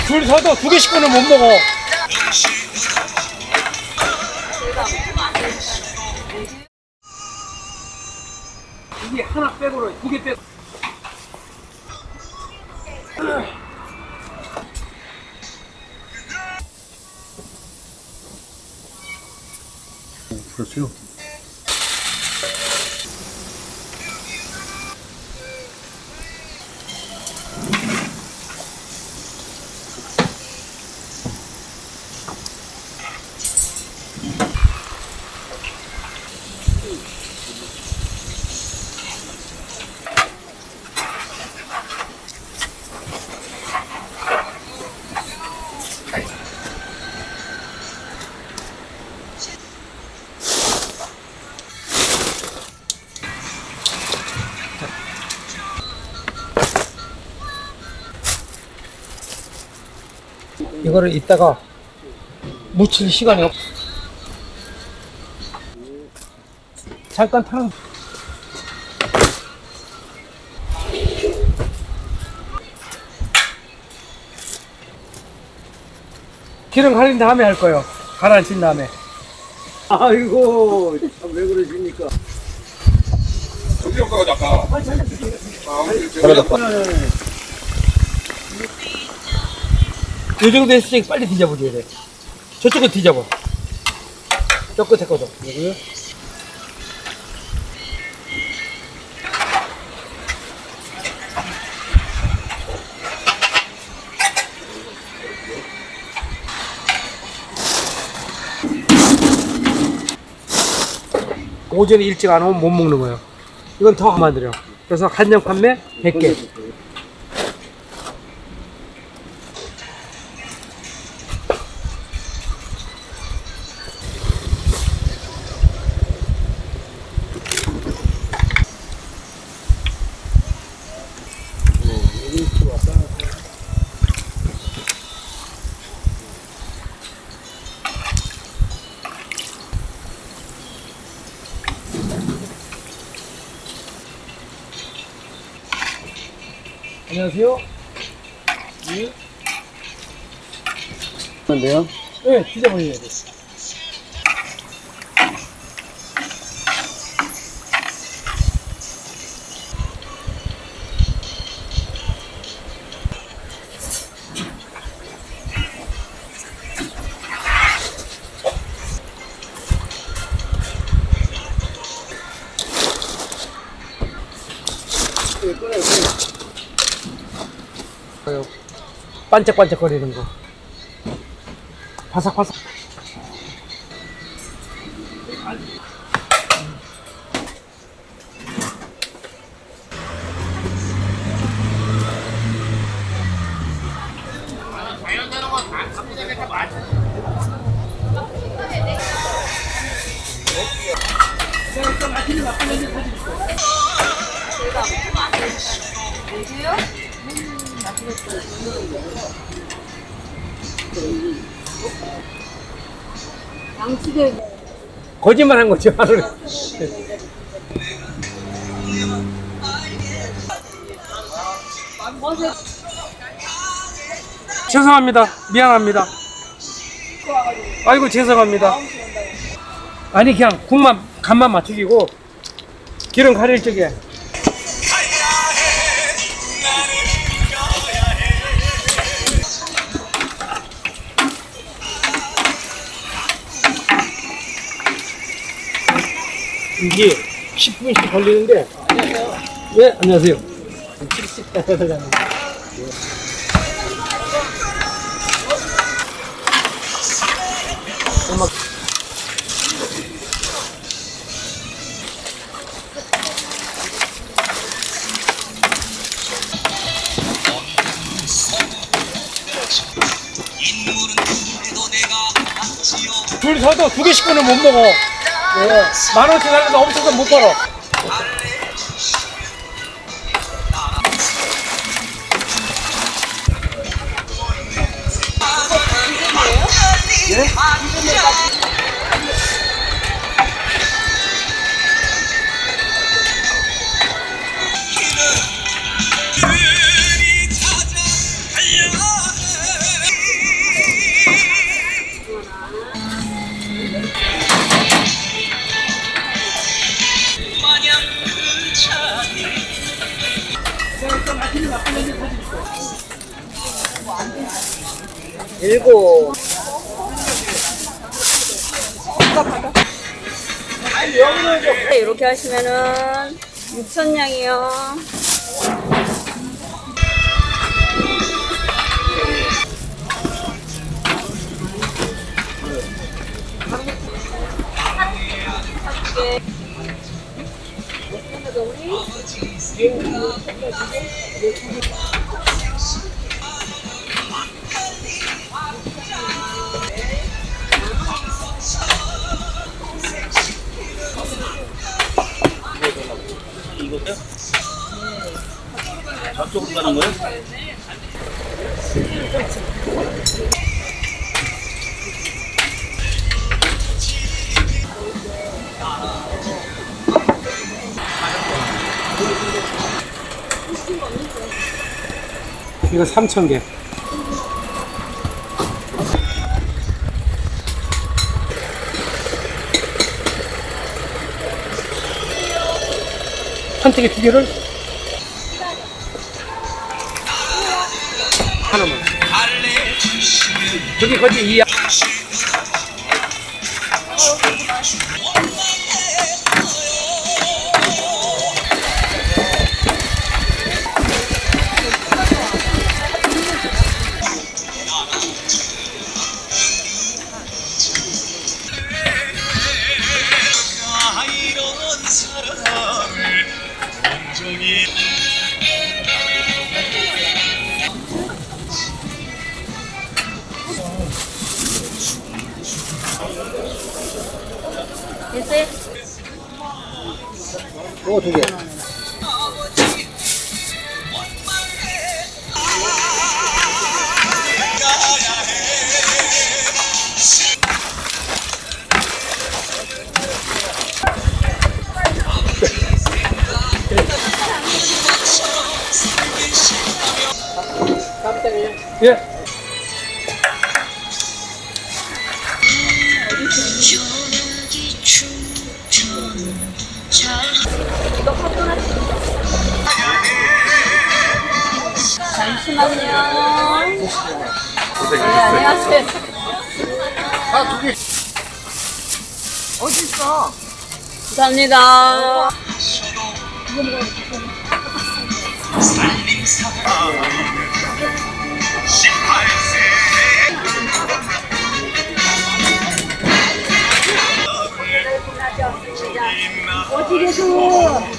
줄 서도 두 개씩은 못 먹어. 이게 하나 빼고로 두 개 빼고. 그렇죠. 이거를 이따가 묻힐 시간이 없어. 잠깐 타는. 기름 갈린 다음에 할 거예요. 가라앉힌 다음에. 아이고, 참 왜 그러십니까? 저기 효과가 아까. 이 정도 했을 때 빨리 뒤져보줘야 돼. 저쪽은 뒤져봐. 저 끝에 거도. 여기요? 오전에 일찍 안 오면 못 먹는 거예요. 이건 더 만들어요. 그래서 한정 판매 100개. 안녕하세요. 네. 근데요? 네, 뒤져보셔야 돼. 반짝반짝거리는 거. 바삭바삭. 양치대 거짓말 한 거죠, 하루에. 죄송합니다. 미안합니다. 아이고, 죄송합니다. 아니, 그냥 국만, 간만 맞추기고, 기름 가릴 적에. 이게 10분씩 걸리는데. 안녕하세요. 네, 안녕하세요. 70대 들어가는. 줄 서도 두 개씩은 못 먹어. 네. 10,000원씩 하는데 없어서 못 팔아. 예? 일곱. 이렇게 하시면은 6,000냥이요. 이거요? 저쪽으로 가는 거예요? 이거 3,000개. 판때기 2개를 하나만. 저기 거기 이 됐어요? 오, 2개. 예. 잠시만요. 네, 안녕하세요. 어딨어? 감사합니다. 어디에서